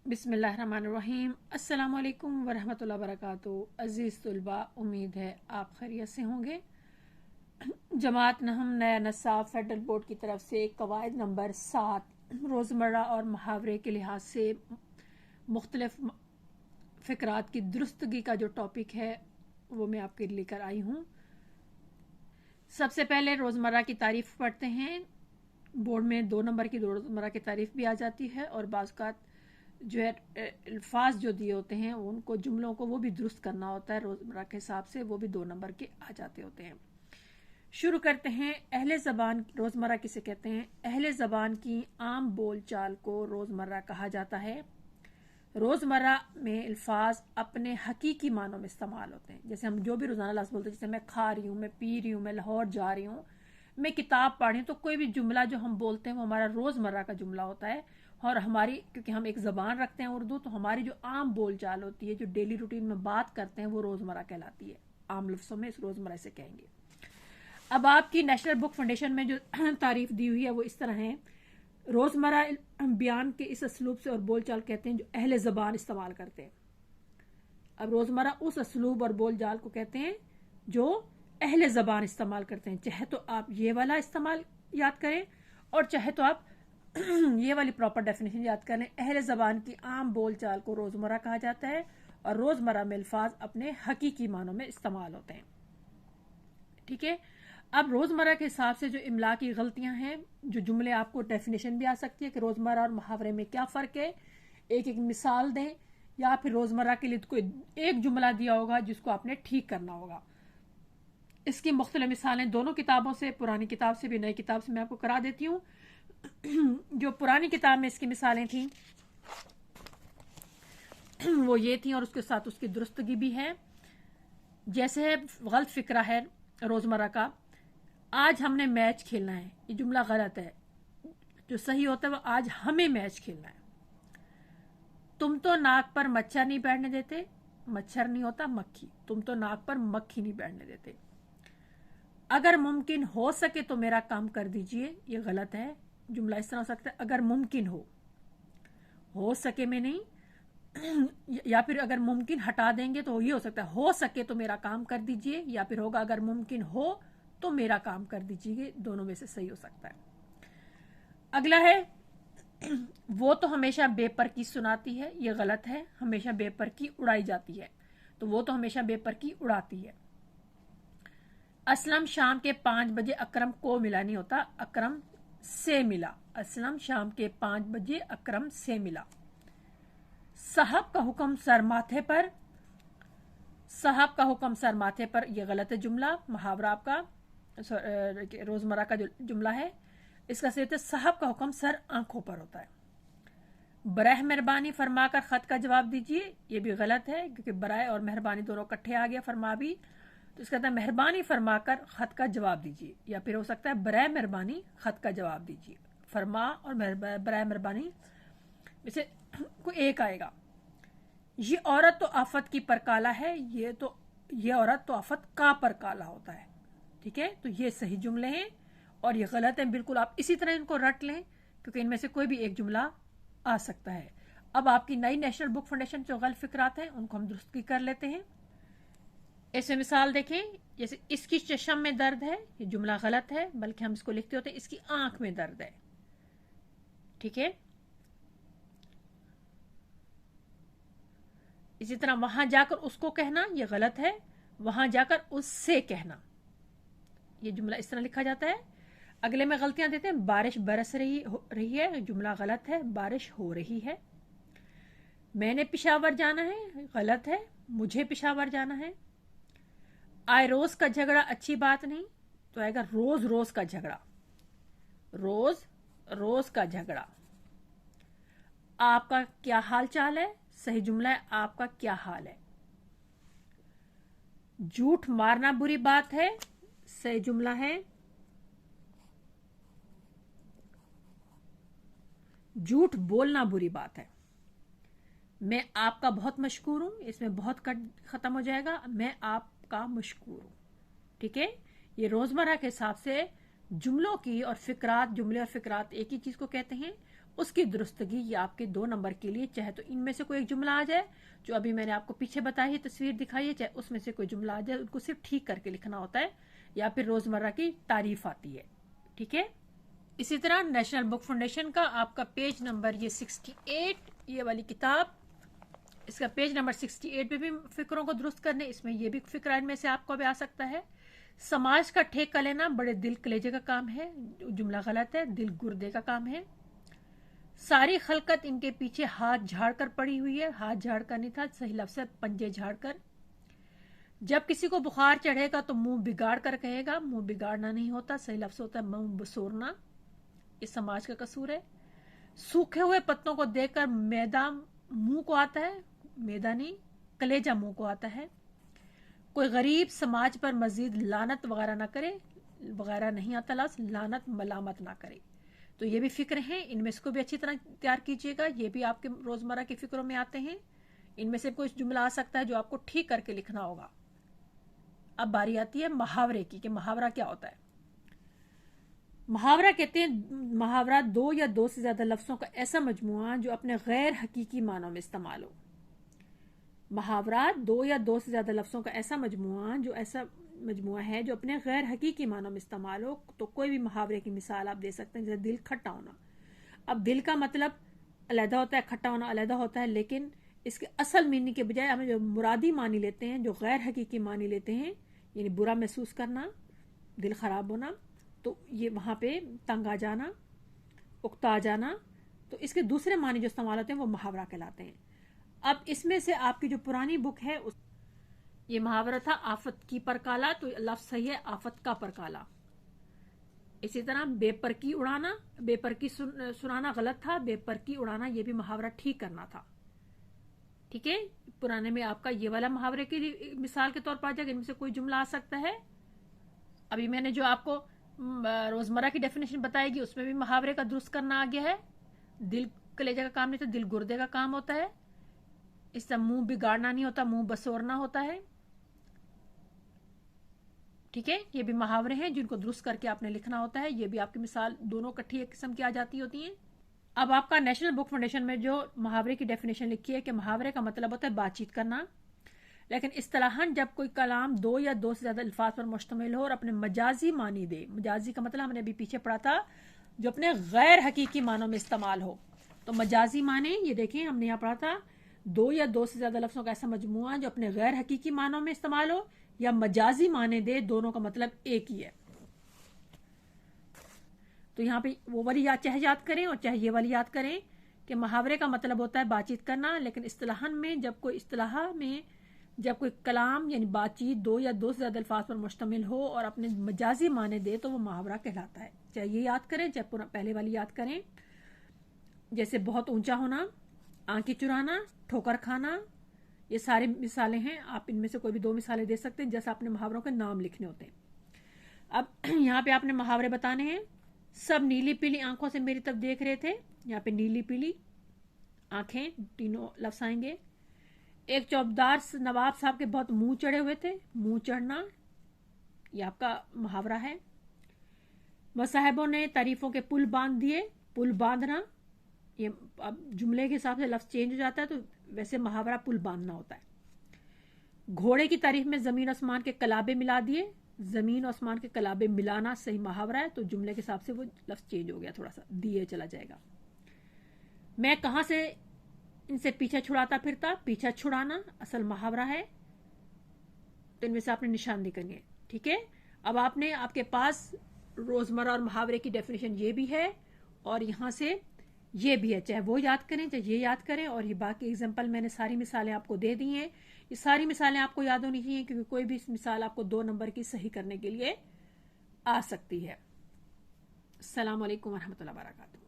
बिस्मिल्लाहिर्रहमानिर्रहीम। अस्सलामुअलैकुम वरहमतुल्लाहि वबरकातुहू। अज़ीज़ तुलबा, उम्मीद है आप खैरियत से होंगे। जमात नहम नया नसाब फेडरल बोर्ड की तरफ से कवायद नंबर 7 रोज़मर्रा और मुहावरे के लिहाज से मुख्तलिफ फ़िक्रात की दुरुस्तगी का जो टॉपिक है वो मैं आपके लिए लेकर आई हूँ। सबसे पहले रोज़मर्रा की तारीफ़ पढ़ते हैं। बोर्ड में 2 नंबर की रोज़मर्रा की तारीफ़ भी आ जाती है और बाज़ जो है अल्फाज जो दिए होते हैं उनको जुमलों को वो भी दुरुस्त करना होता है रोज़मर्रा के हिसाब से, वो भी 2 नंबर के आ जाते होते हैं। शुरू करते हैं। अहले ज़बान रोज़मर्रा किसे कहते हैं? अहले ज़बान की आम बोल चाल को रोज़मर्रा कहा जाता है। रोज़मर्रा में अल्फाज अपने हकीकी मानों में इस्तेमाल होते हैं। जैसे हम जो भी रोज़ाना लफ्ज़ बोलते हैं, जैसे मैं खा रही हूँ, मैं पी रही हूँ, मैं लाहौर जा रही हूँ, मैं किताब पढ़ रही हूँ, तो कोई भी जुमला जो हम बोलते हैं वो हमारा रोज़मर्रा का जुमला होता है। और हमारी, क्योंकि हम एक ज़बान रखते हैं उर्दू, तो हमारी जो आम बोल चाल होती है, जो डेली रूटीन में बात करते हैं, वो रोज़मर्रा कहलाती है। आम लफ्ज़ों में इस रोज़मर्रा से कहेंगे। अब आपकी नेशनल बुक फाउंडेशन में जो तारीफ दी हुई है वो इस तरह है। रोज़मर्रा बयान के इस असलूब से और बोलचाल कहते हैं जो अहले ज़बान इस्तेमाल करते हैं। अब रोज़मर्रा उस असलूब और बोलचाल को कहते हैं जो अहले ज़बान इस्तेमाल करते हैं। चाहे तो आप ये वाला इस्तेमाल याद करें और चाहे तो आप ये वाली प्रॉपर डेफिनेशन याद करें। अहले ज़बान की आम बोलचाल को रोज़मर्रा कहा जाता है और रोज़मर्रा में अल्फाज अपने हकीकी मानों में इस्तेमाल होते हैं। ठीक है। अब रोज़मर्रा के हिसाब से जो इमला की गलतियां हैं, जो जुमले, आपको डेफिनेशन भी आ सकती है कि रोज़मर्रा और मुहावरे में क्या फ़र्क है। एक एक मिसाल दें या फिर रोज़मर्रा के लिए कोई एक जुमला दिया होगा जिसको आपने ठीक करना होगा। इसकी मुख्तलिफ मिसालें दोनों किताबों से, पुरानी किताब से भी नई किताब से मैं आपको करा देती हूँ। जो पुरानी किताब में इसकी मिसालें थी वो ये थी और उसके साथ उसकी दुरुस्तगी भी है। जैसे है गलत फ़िक्रा है रोज़मर्रा का, आज हमने मैच खेलना है, ये जुमला गलत है। जो सही होता है वो आज हमें मैच खेलना है। तुम तो नाक पर मच्छर नहीं बैठने देते, मच्छर नहीं होता मक्खी, तुम तो नाक पर मक्खी नहीं बैठने देते। अगर मुमकिन हो सके तो मेरा काम कर दीजिए, ये गलत है। जुमला इस तरह हो सकता है, अगर मुमकिन हो सके में नहीं, या फिर अगर मुमकिन हटा देंगे तो ये हो सकता है हो सके तो मेरा काम कर दीजिए, या फिर होगा अगर मुमकिन हो तो मेरा काम कर दीजिए। दोनों में से सही हो सकता है। अगला है वो तो हमेशा बेपर की सुनाती है, ये गलत है। हमेशा बेपर की उड़ाई जाती है, तो वो तो हमेशा बेपर की उड़ाती है। असलम शाम के 5 बजे अकरम को मिला, नहीं होता, अकरम से मिला। असलम शाम के 5 बजे अकरम से मिला। साहब का हुक्म सर माथे पर, साहब का हुक्म सर माथे पर, यह गलत है जुमला। मुहावरा आपका रोज़मर्रा का जो जुमला है इसका सही है साहब का हुक्म सर आंखों पर होता है। बराह मेहरबानी फरमा कर खत का जवाब दीजिए, ये भी गलत है क्योंकि बराह और मेहरबानी दोनों इकट्ठे आ गया, फरमा भी, तो इसका था मेहरबानी फरमा कर खत का जवाब दीजिए, या फिर हो सकता है बराह मेहरबानी खत का जवाब दीजिए। फरमा और बराह मेहरबानी में से कोई एक आएगा। ये औरत तो आफत की परकाला है, ये औरत तो आफत का परकाला होता है। ठीक है, तो ये सही जुमले हैं और ये गलत है। बिल्कुल आप इसी तरह इनको रट लें क्योंकि इनमें से कोई भी एक जुमला आ सकता है। अब आपकी नई नेशनल बुक फाउंडेशन जो गलत फिक्रात हैं उनको हम दुरुस्त कर लेते हैं। ऐसे मिसाल देखें, जैसे इसकी चश्म में दर्द है, ये जुमला गलत है, बल्कि हम इसको लिखते होते हैं इसकी आंख में दर्द है। ठीक है। इसी तरह वहां जाकर उसको कहना, यह गलत है। वहां जाकर उससे कहना, यह जुमला इस तरह लिखा जाता है। अगले में गलतियां देते हैं। बारिश बरस रही है, जुमला गलत है, बारिश हो रही है। मैंने पिशावर जाना है, गलत है, मुझे पिशावर जाना है। आए रोज का झगड़ा अच्छी बात नहीं, तो आएगा रोज रोज का झगड़ा, रोज रोज का झगड़ा। आपका क्या हाल चाल है, सही जुमला है आपका क्या हाल है। झूठ मारना बुरी बात है, सही जुमला है झूठ बोलना बुरी बात है। मैं आपका बहुत मशकूर हूं, इसमें बहुत कट खत्म हो जाएगा, मैं आपका मशकूर हूं। ठीक है, ये रोजमर्रा के हिसाब से जुमलों की और फिक्रात, जुमले और फिक्रात एक ही चीज को कहते हैं उसकी दुरुस्तगी ये आपके 2 नंबर के लिए, चाहे तो इनमें से कोई एक जुमला आ जाए जो अभी मैंने आपको पीछे बताई है, तस्वीर दिखाई है, चाहे उसमें से कोई जुमला आ जाए, उनको सिर्फ ठीक करके लिखना होता है, या फिर रोजमर्रा की तारीफ आती है। ठीक है। इसी तरह नेशनल बुक फाउंडेशन का आपका पेज नंबर ये 68, ये वाली किताब, इसका पेज नंबर 68 पे भी फिक्रों को दुरुस्त करने, इसमें ये भी फिक्र इनमें से आपको भी आ सकता है। समाज का ठेका लेना बड़े दिल कलेजे का काम है, जुमला गलत है, दिल गुर्दे का काम है। सारी खलकत इनके पीछे हाथ झाड़ कर पड़ी हुई है, हाथ झाड़ कर नहीं था, सही लफ्ज़ है पंजे झाड़ कर। जब किसी को बुखार चढ़ेगा तो मुंह बिगाड़ कर कहेगा, मुंह बिगाड़ना नहीं होता, सही लफ्ज़ होता है मुंह बसोरना। इस समाज का कसूर है। सूखे हुए पत्तों को देखकर मैदा मुंह को आता है, मैदा नहीं कलेजा मुंह को आता है। कोई गरीब समाज पर मजीद लानत वगैरह ना करे, वगैरह नहीं आता लफ्ज़, लानत मलामत ना करे। तो ये भी फिक्र हैं, इनमें इसको भी अच्छी तरह तैयार कीजिएगा, ये भी आपके रोजमर्रा की फिक्रों में आते हैं। इनमें से कोई जुमला आ सकता है जो आपको ठीक करके लिखना होगा। अब बारी आती है मुहावरे की, कि मुहावरा क्या होता है। मुहावरा कहते हैं मुहावरा 2 या 2 से ज्यादा लफ्जों का ऐसा मजमुआ जो अपने गैर हकीकी मानों में इस्तेमाल हो। मुहावरा 2 या 2 से ज्यादा लफ्जों का ऐसा मजमुआ है जो अपने गैर हकीकी मानों में इस्तेमाल हो। तो कोई भी मुहावरे की मिसाल आप दे सकते हैं, जैसे दिल खट्टा होना। अब दिल का मतलब अलहदा होता है, खट्टा होना अलहदा होता है, लेकिन इसके असल मीनिंग के बजाय हमें जो मुरादी मानी लेते हैं, जो गैर हकीकी मानी लेते हैं, यानी बुरा महसूस करना, दिल खराब होना, तो ये वहां पे तंग आ जाना, उकता जाना, तो इसके दूसरे मानी जो इस्तेमाल होते हैं वो मुहावरा कहलाते हैं। अब इसमें से आपकी जो पुरानी बुक है ये मुहावरा था आफत की पर काला, तो लफ्ज सही है आफत का पर काला। इसी तरह बेपर की उड़ाना, बेपर की सुनाना गलत था, बेपर की उड़ाना ये भी मुहावरा ठीक करना था। ठीक है। पुराने में आपका ये वाला मुहावरे की मिसाल के तौर पर आ जाएगा, इनमें से कोई जुमला आ सकता है। अभी मैंने जो आपको रोजमर्रा की डेफिनेशन बताएगी उसमें भी मुहावरे का दुरुस्त करना आ गया है। दिल कलेजा का काम नहीं तो दिल गुर्दे का काम होता है। इससे मुंह बिगाड़ना नहीं होता, मुंह बसोरना होता है। ठीक है। ये भी मुहावरे हैं जिनको दुरुस्त करके आपने लिखना होता है। ये भी आपकी मिसाल दोनों इकट्ठी एक किस्म की आ जाती होती हैं। अब आपका नेशनल बुक फाउंडेशन में जो मुहावरे की डेफिनेशन लिखी है कि मुहावरे का मतलब होता है बातचीत करना, लेकिन इस्तिलाहन जब कोई कलाम 2 या 2 से ज्यादा अल्फाज पर मुश्तमिल हो और अपने मजाजी मानी दे। मजाजी का मतलब हमने अभी पीछे पढ़ा था, जो अपने गैर हकीकी मानों में इस्तेमाल हो। तो मजाजी माने, ये देखें हमने यहाँ पढ़ा था 2 या 2 से ज्यादा लफ्जों का ऐसा मजमुआ जो अपने गैर हकीकी मानों में इस्तेमाल हो या मजाजी माने दे, दोनों का मतलब एक ही है। तो यहाँ पे वो वाली चाहे याद करें और चाहे ये वाली याद करें कि मुहावरे का मतलब होता है बातचीत करना, लेकिन इस्तिलाहन में जब कोई कलाम यानी बातचीत 2 या 2 से ज्यादा अल्फाज पर मुश्तमिल हो और अपने मजाजी माने दे तो वो मुहावरा कहलाता है। चाहे ये याद करें चाहे पहले वाली याद करें। जैसे बहुत ऊंचा होना, आंखें चुराना, ठोकर खाना, ये सारी मिसालें हैं। आप इनमें से कोई भी 2 मिसालें दे सकते हैं, जैसे आपने मुहावरों के नाम लिखने होते हैं। अब यहाँ पे आपने मुहावरे बताने हैं। सब नीली पीली आंखों से मेरी तरफ देख रहे थे, यहाँ पे नीली पीली आंखें, तीनों लफ्ज आएंगे। एक चौबदार नवाब साहब के बहुत मुंह चढ़े हुए थे, मुंह चढ़ना ये आपका मुहावरा है। मुसाहिबों ने तारीफों के पुल बांध दिए, पुल बांधना, ये अब जुमले के हिसाब से लफ्ज चेंज हो जाता है, तो वैसे मुहावरा पुल बांधना होता है। घोड़े की तारीफ में जमीन आसमान के कलाबे मिला दिए, जमीन आसमान के कलाबे मिलाना सही मुहावरा है, तो जुमले के हिसाब से वो लफ्ज चेंज हो गया, थोड़ा सा दिए चला जाएगा। मैं कहां से इनसे पीछा छुड़ाता फिरता, पीछा छुड़ाना असल मुहावरा है, तो इनमें से आपने निशानदेही करनी है। ठीक है। अब आपके पास रोजमर्रा और मुहावरे की डेफिनेशन ये भी है और यहां से ये भी है, चाहे वो याद करें चाहे ये याद करें। और ये बाकी एग्जाम्पल मैंने सारी मिसालें आपको दे दी हैं। ये सारी मिसालें आपको याद होनी चाहिए, क्योंकि कोई भी मिसाल आपको 2 नंबर की सही करने के लिए आ सकती है। अस्सलाम वालेकुम वरहमतुल्लाहि वबरकातुहू।